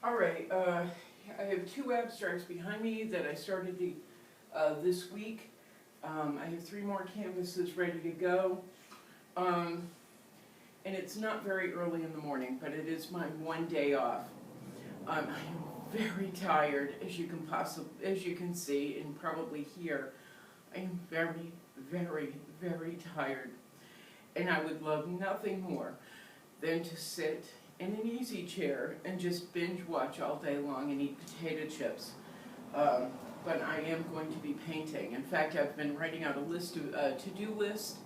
All right, I have two abstracts behind me that I started this week. I have 3 more canvases ready to go. And it's not very early in the morning, but it is my one day off. I am very tired, as you can see and probably hear. I am very, very, very tired. And I would love nothing more than to sit in an easy chair and just binge watch all day long and eat potato chips. But I am going to be painting. In fact, I've been writing out a list of to-do list,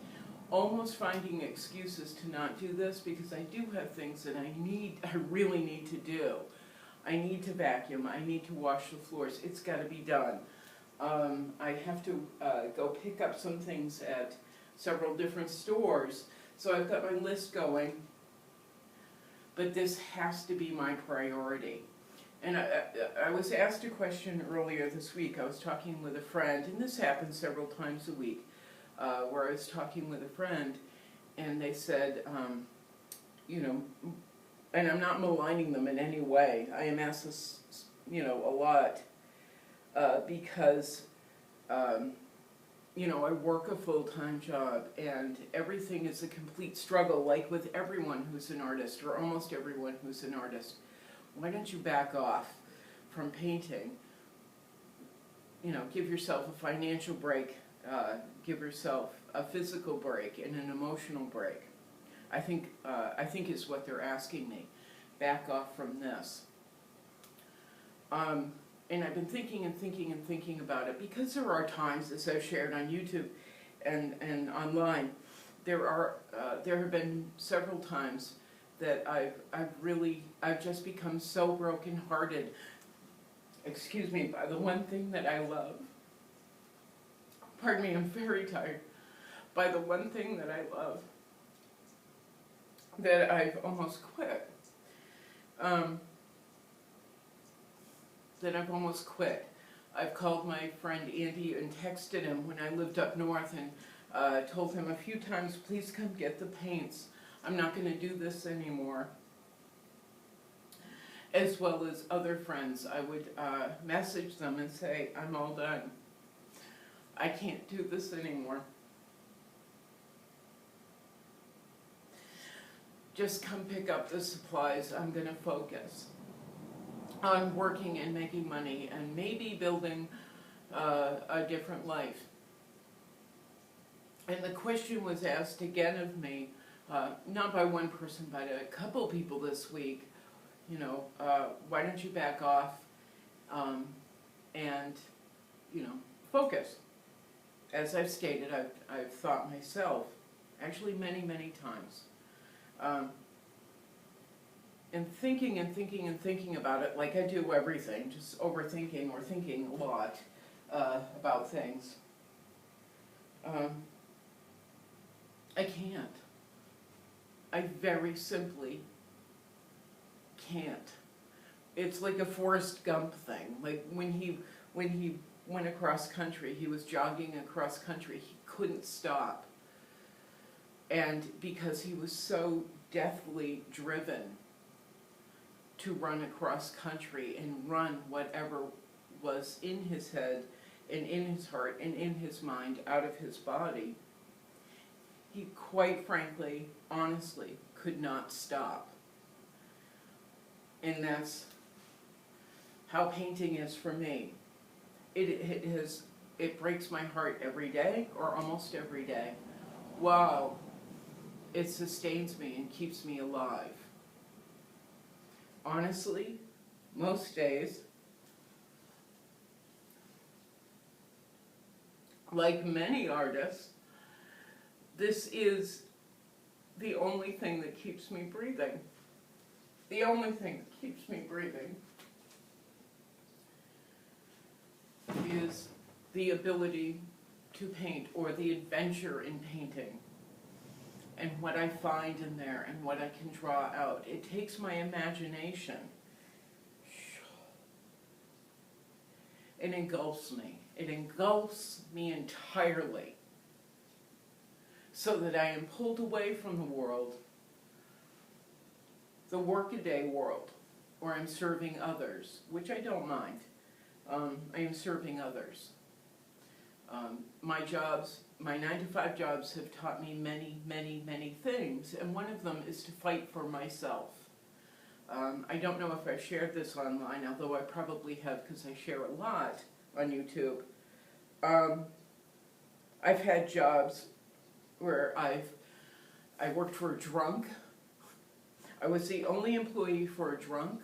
almost finding excuses to not do this because I do have things that I really need to do. I need to vacuum, I need to wash the floors, it's got to be done. I have to go pick up some things at several different stores, so I've got my list going. But this has to be my priority. And I was asked a question earlier this week. I was talking with a friend, and this happens several times a week, where I was talking with a friend, and they said, you know, and I'm not maligning them in any way. I am asked this, you know, a lot, because, you know, I work a full-time job and everything is a complete struggle, like with everyone who's an artist, or almost everyone who's an artist. Why don't you back off from painting? You know, give yourself a financial break, give yourself a physical break and an emotional break. I think is what they're asking me. Back off from this. And I've been thinking and thinking and thinking about it because there are times, as I've shared on YouTube and online, there have been several times that I've just become so brokenhearted, excuse me, by the one thing that I love. Pardon me, I'm very tired. By the one thing that I love, that I've almost quit. I've called my friend Andy and texted him when I lived up north and told him a few times, please come get the paints. I'm not going to do this anymore. As well as other friends, I would message them and say, I'm all done. I can't do this anymore. Just come pick up the supplies. I'm going to focus on working and making money and maybe building a different life. And the question was asked again of me, not by one person, but a couple people this week, you know, why don't you back off and, you know, focus. As I've stated, I've thought myself, actually many, many times, and thinking and thinking and thinking about it like I do everything, just overthinking or thinking a lot about things. I can't. I very simply can't. It's like a Forrest Gump thing. Like when he went across country, he was jogging across country, he couldn't stop. And because he was so deathly driven to run across country and run whatever was in his head and in his heart and in his mind out of his body, he quite frankly, honestly, could not stop. And that's how painting is for me. It breaks my heart every day, or almost every day, while it sustains me and keeps me alive. Honestly, most days, like many artists, this is the only thing that keeps me breathing. The only thing that keeps me breathing is the ability to paint, or the adventure in painting, and what I find in there and what I can draw out. It takes my imagination and engulfs me. It engulfs me entirely, so that I am pulled away from the world, the workaday world, or I'm serving others, which I don't mind. I am serving others. My jobs, my 9-to-5 jobs have taught me many, many, many things, and one of them is to fight for myself. I don't know if I've shared this online, although I probably have because I share a lot on YouTube. I've had jobs where I worked for a drunk. I was the only employee for a drunk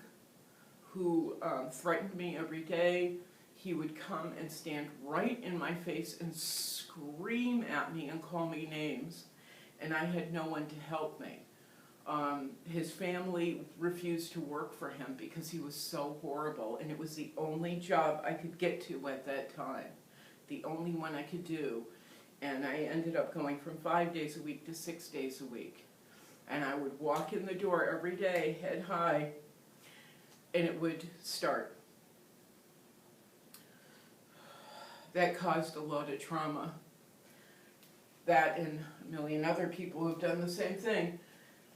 who threatened me every day. He would come and stand right in my face and scream at me and call me names, and I had no one to help me. His family refused to work for him because he was so horrible, and it was the only job I could get to at that time, the only one I could do, and I ended up going from 5 days a week to 6 days a week. And I would walk in the door every day, head high, and it would start. That caused a lot of trauma. That and a million other people who've done the same thing.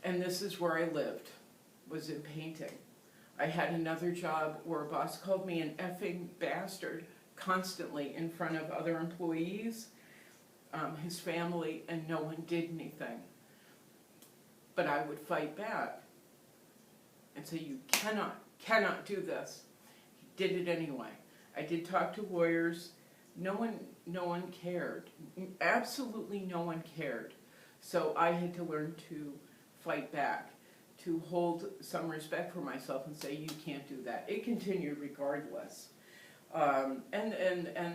And this is where I lived, was in painting. I had another job where a boss called me an effing bastard constantly in front of other employees, his family, and no one did anything. But I would fight back and say, you cannot do this. He did it anyway. I did talk to lawyers. No one cared. Absolutely no one cared. So I had to learn to fight back, to hold some respect for myself and say, you can't do that. It continued regardless. And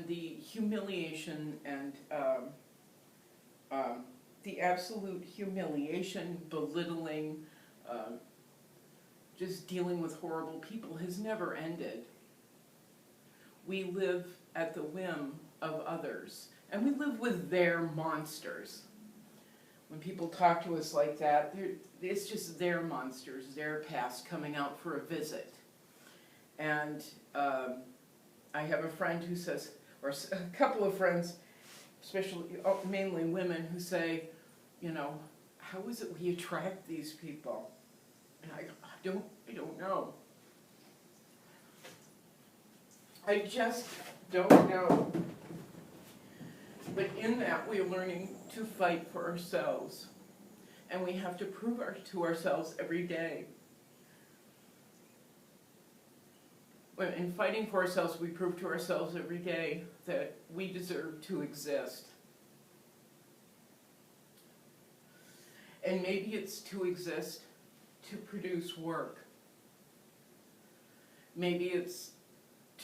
the humiliation and the absolute humiliation, belittling, just dealing with horrible people has never ended. We live at the whim of others, and we live with their monsters. When people talk to us like that, it's just their monsters, their past coming out for a visit. And I have a friend who says, or a couple of friends, especially mainly women, who say, you know, how is it we attract these people? And I don't know. I just don't know. But in that, we are learning to fight for ourselves. And we have to prove to ourselves every day. In fighting for ourselves, we prove to ourselves every day that we deserve to exist. And maybe it's to exist to produce work. Maybe it's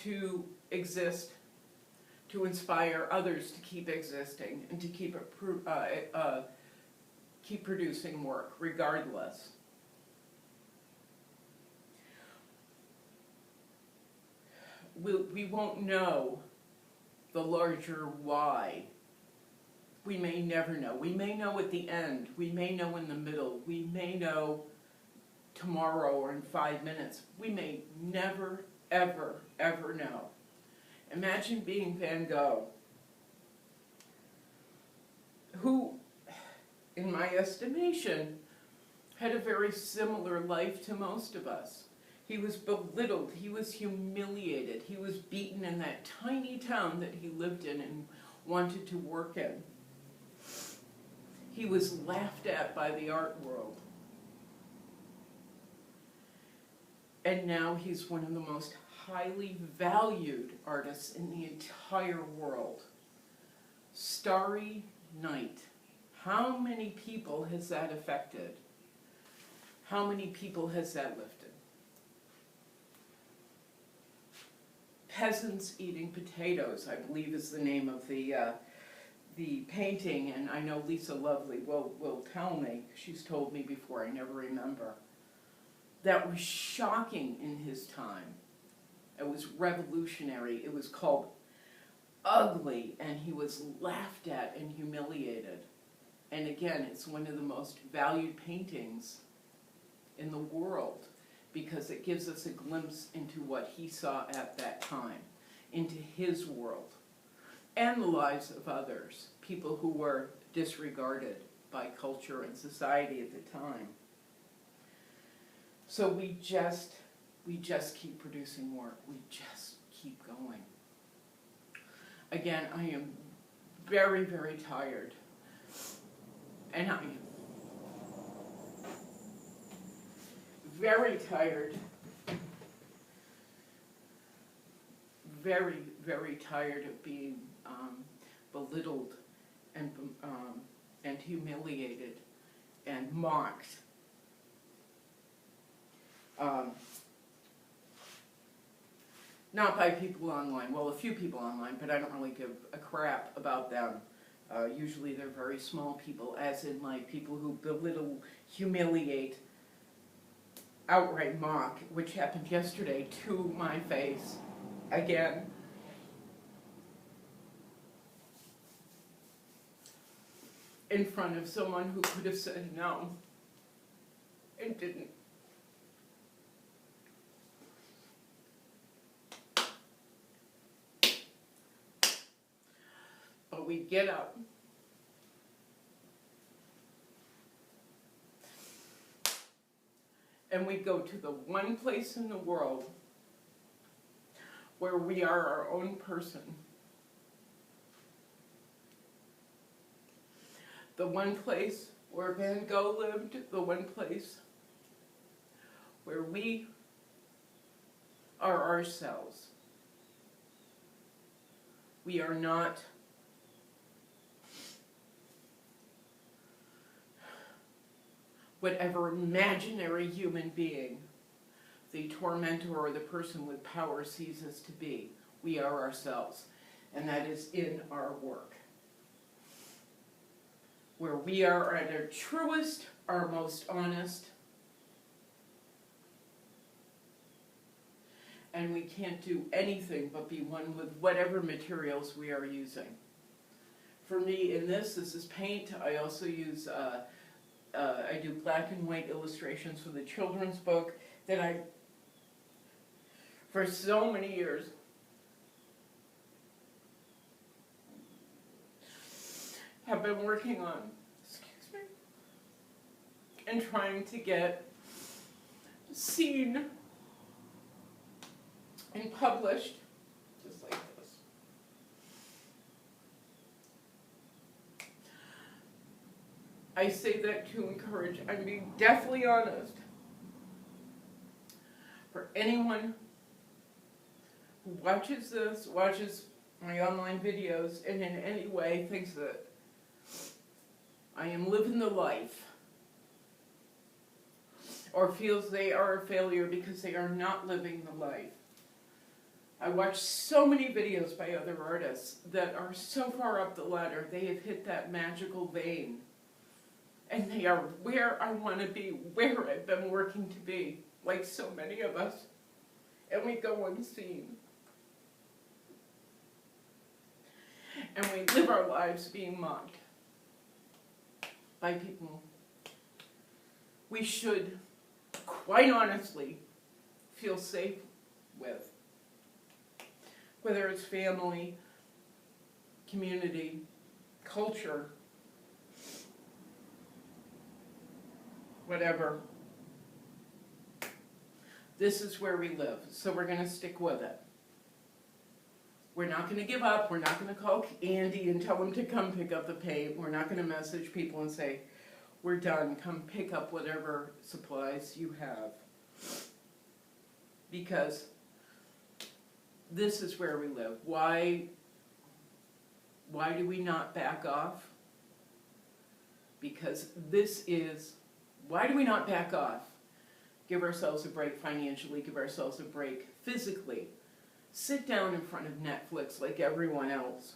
to exist to inspire others to keep existing and to keep producing work, regardless. We won't know the larger why. We may never know. We may know at the end. We may know in the middle. We may know tomorrow or in 5 minutes. We may never, ever, ever know. Imagine being Van Gogh, who, in my estimation, had a very similar life to most of us. He was belittled, he was humiliated, he was beaten in that tiny town that he lived in and wanted to work in. He was laughed at by the art world. And now he's one of the most highly valued artists in the entire world. Starry Night. How many people has that affected? How many people has that lifted? Peasants Eating Potatoes, I believe, is the name of the painting, and I know Lisa Lovely will tell me. She's told me before, I never remember. That was shocking in his time. It was revolutionary. It was called ugly, and he was laughed at and humiliated. And again, it's one of the most valued paintings in the world because it gives us a glimpse into what he saw at that time, into his world, and the lives of others, people who were disregarded by culture and society at the time. So we just we just keep producing more. We just keep going. Again, I am very, very tired. And I am very tired. Very, very tired of being belittled and humiliated and mocked. Not by people online, well, a few people online, but I don't really give a crap about them. Usually they're very small people, as in like people who belittle, humiliate, outright mock, which happened yesterday to my face, again. In front of someone who could have said no, and didn't. But we get up, and we go to the one place in the world where we are our own person. The one place where Van Gogh lived, the one place where we are ourselves. We are not whatever imaginary human being the tormentor or the person with power sees us to be. We are ourselves, and that is in our work. Where we are at our truest, our most honest, and we can't do anything but be one with whatever materials we are using. For me, in this is paint. I also use, I do black and white illustrations for the children's book that I, for so many years, have been working on, excuse me, and trying to get seen and published, just like this. I say that to encourage, I'm being deathly honest, for anyone who watches this, watches my online videos, and in any way thinks that I am living the life, or feels they are a failure because they are not living the life. I watch so many videos by other artists that are so far up the ladder, they have hit that magical vein. And they are where I want to be, where I've been working to be, like so many of us. And we go unseen. And we live our lives being mocked by people we should, quite honestly, feel safe with. Whether it's family, community, culture, whatever. This is where we live, so we're going to stick with it. We're not going to give up. We're not going to call Andy and tell him to come pick up the paint. We're not going to message people and say, we're done, come pick up whatever supplies you have. Because this is where we live. Why do we not back off? Because this is, why do we not back off? Give ourselves a break financially, give ourselves a break physically. Sit down in front of Netflix like everyone else.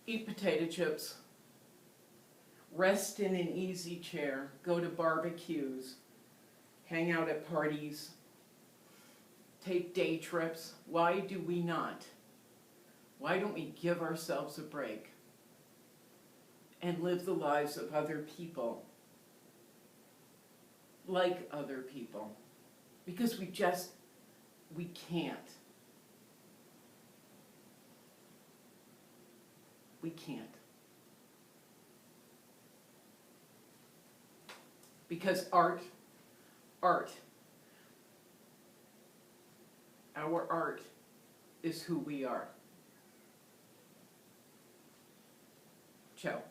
Eat potato chips. Rest in an easy chair. Go to barbecues. Hang out at parties. Take day trips. Why do we not? Why don't we give ourselves a break and live the lives of other people like other people? Because we can't. We can't. Because art art. Our art is who we are. Ciao.